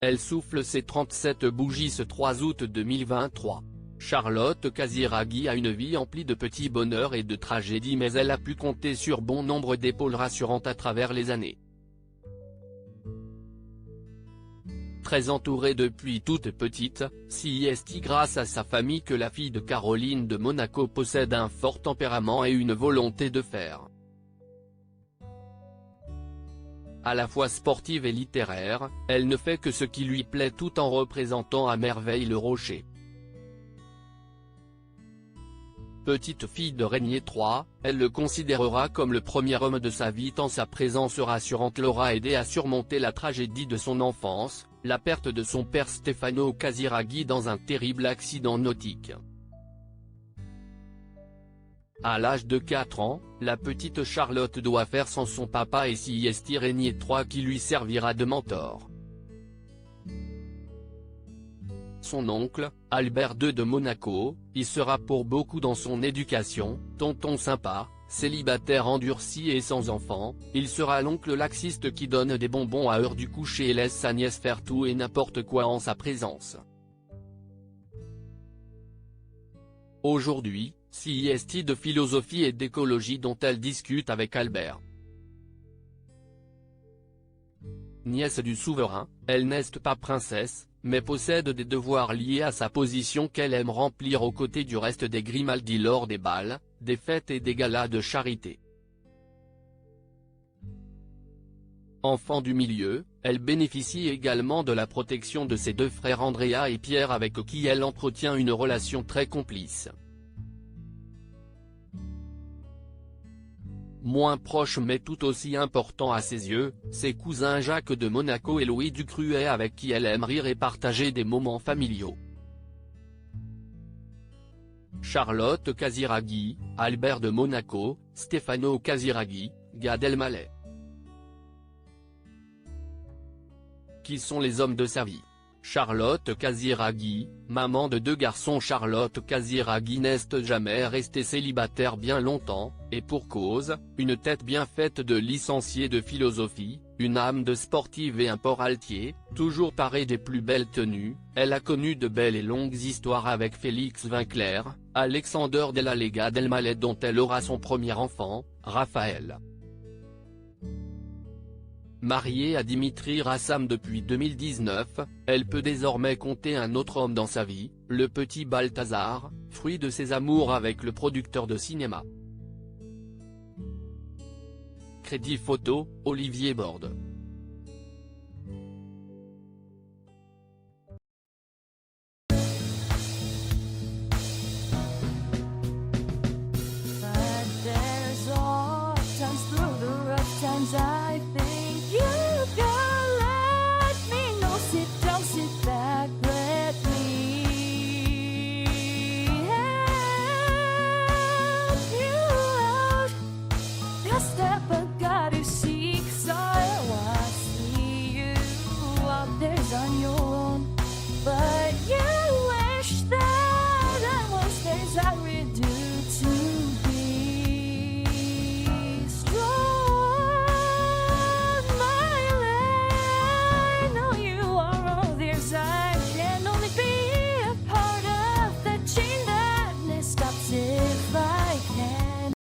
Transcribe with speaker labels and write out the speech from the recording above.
Speaker 1: Elle souffle ses 37 bougies ce 3 août 2023. Charlotte Casiraghi a une vie emplie de petits bonheurs et de tragédies, mais elle a pu compter sur bon nombre d'épaules rassurantes à travers les années. Très entourée depuis toute petite, c'est grâce à sa famille que la fille de Caroline de Monaco possède un fort tempérament et une volonté de faire. À la fois sportive et littéraire, elle ne fait que ce qui lui plaît tout en représentant à merveille le rocher. Petite fille de Régnier III, elle le considérera comme le premier homme de sa vie tant sa présence rassurante l'aura aidé à surmonter la tragédie de son enfance, la perte de son père Stefano Casiraghi dans un terrible accident nautique. À l'âge de 4 ans, la petite Charlotte doit faire sans son papa et c'est Régnier III qui lui servira de mentor. Son oncle, Albert II de Monaco, y sera pour beaucoup dans son éducation. Tonton sympa, célibataire endurci et sans enfant, il sera l'oncle laxiste qui donne des bonbons à heure du coucher et laisse sa nièce faire tout et n'importe quoi en sa présence. Aujourd'hui, c'est de philosophie et d'écologie dont elle discute avec Albert. Nièce du souverain, elle n'est pas princesse, mais possède des devoirs liés à sa position qu'elle aime remplir aux côtés du reste des Grimaldi lors des bals, des fêtes et des galas de charité. Enfant du milieu, elle bénéficie également de la protection de ses deux frères Andrea et Pierre avec qui elle entretient une relation très complice. Moins proche mais tout aussi important à ses yeux, ses cousins Jacques de Monaco et Louis du Cruet avec qui elle aime rire et partager des moments familiaux. Charlotte Casiraghi, Albert de Monaco, Stefano Casiraghi, Gad Elmaleh. Qui sont les hommes de sa vie? Charlotte Casiraghi, maman de 2 garçons. Charlotte Casiraghi n'est jamais restée célibataire bien longtemps, et pour cause, une tête bien faite de licenciée de philosophie, une âme de sportive et un port altier, toujours parée des plus belles tenues. Elle a connu de belles et longues histoires avec Félix Winkler, Alexander Della Lega Elmaleh dont elle aura son premier enfant, Raphaël. Mariée à Dimitri Rassam depuis 2019, elle peut désormais compter un autre homme dans sa vie, le petit Balthazar, fruit de ses amours avec le producteur de cinéma. Crédit photo, Olivier Borde.